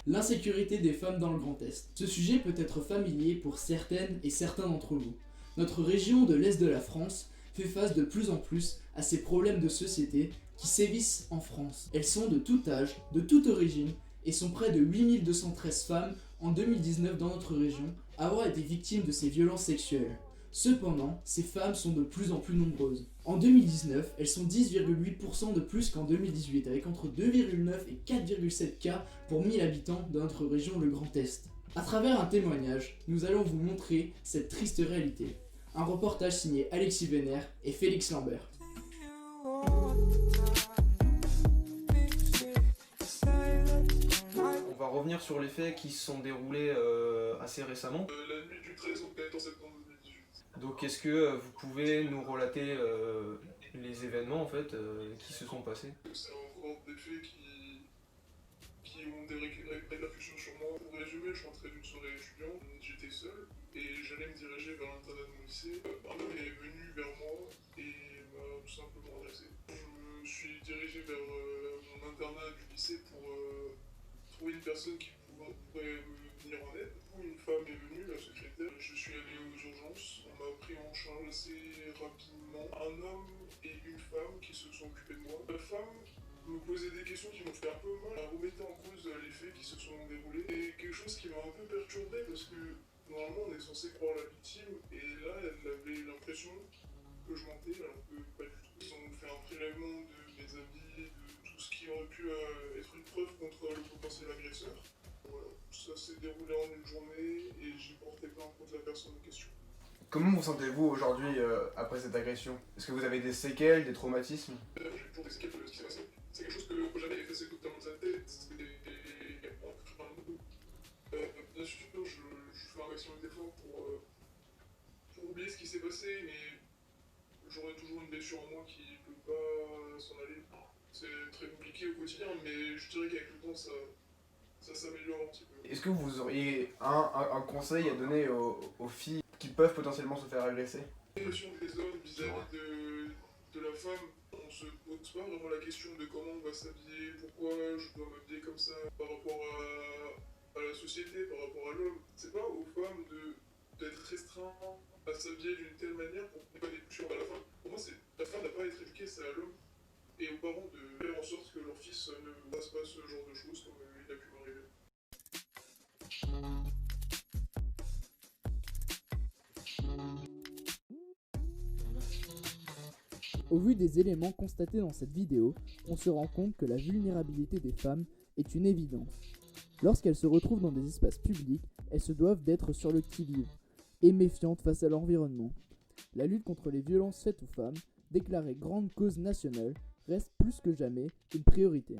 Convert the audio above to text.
L'insécurité des femmes dans le Grand Est. Ce sujet peut être familier pour certaines et certains d'entre vous. Notre région de l'Est de la France fait face de plus en plus à ces problèmes de société qui sévissent en France. Elles sont de tout âge, de toute origine, et sont près de 8213 femmes en 2019 dans notre région à avoir été victimes de ces violences sexuelles. Cependant, ces femmes sont de plus en plus nombreuses. En 2019, elles sont 10,8% de plus qu'en 2018, avec entre 2,9 et 4,7 cas pour 1000 habitants dans notre région le Grand Est. À travers un témoignage, nous allons vous montrer cette triste réalité. Un reportage signé Alexis Vénère et Félix Lambert. On va revenir sur les faits qui se sont déroulés assez récemment. La nuit du 13 au 14 septembre 2018. Donc est-ce que vous pouvez nous relater les événements en fait qui se sont passés? C'est encore des faits qui ont des répercussions sur moi. Pour résumer, je rentrais d'une soirée étudiante, j'étais seul et j'allais me diriger vers l'internat de mon lycée. Un homme est venu vers moi et m'a tout simplement agressé. Je me suis dirigé vers mon internat du lycée pour trouver une personne qui pourrait me venir en aide. Une femme est venue, la secrétaire. Je suis allé aux urgences. On m'a pris en charge assez rapidement. Un homme et une femme qui se sont occupés de moi. La femme me posait des questions qui m'ont fait un peu mal. Elle remettait en cause les faits qui se sont déroulés. Et quelque chose qui m'a un peu perturbé parce que normalement on est censé croire la victime. Et là, elle avait l'impression que je mentais alors que pas du tout. Ils ont fait un prélèvement de mes habits, de tout ce qui aurait pu être une preuve contre le potentiel agresseur. Voilà, ça s'est déroulé en une journée et j'ai porté plainte contre la personne en question. Comment vous sentez-vous aujourd'hui après cette agression? Est-ce que vous avez des séquelles, des traumatismes? J'ai toujours des séquelles de ce qui s'est passé. C'est quelque chose que j'avais effacé totalement de sa tête. Bien sûr, je fais un maximum d'efforts pour oublier ce qui s'est passé, mais j'aurai toujours une blessure en moi qui ne peut pas s'en aller. C'est très compliqué au quotidien, mais je dirais qu'avec le temps, ça s'améliore un petit peu. Est-ce que vous auriez un conseil à donner aux filles qui peuvent potentiellement se faire agresser? L'émotion des hommes vis-à-vis de la femme, on se pose pas vraiment la question de comment on va s'habiller, pourquoi je dois m'habiller comme ça par rapport à la société, par rapport à l'homme. C'est pas aux femmes d'être restreint à s'habiller d'une telle manière pour ne pas des toucher à la femme. Pour moi, la femme n'a pas à être éduquée, c'est à l'homme et aux parents de faire en sorte que leur fils ne fasse pas ce genre de choses comme il a pu m'arriver. Au vu des éléments constatés dans cette vidéo, on se rend compte que la vulnérabilité des femmes est une évidence. Lorsqu'elles se retrouvent dans des espaces publics, elles se doivent d'être sur le qui-vive et méfiantes face à l'environnement. La lutte contre les violences faites aux femmes, déclarée grande cause nationale, reste plus que jamais une priorité.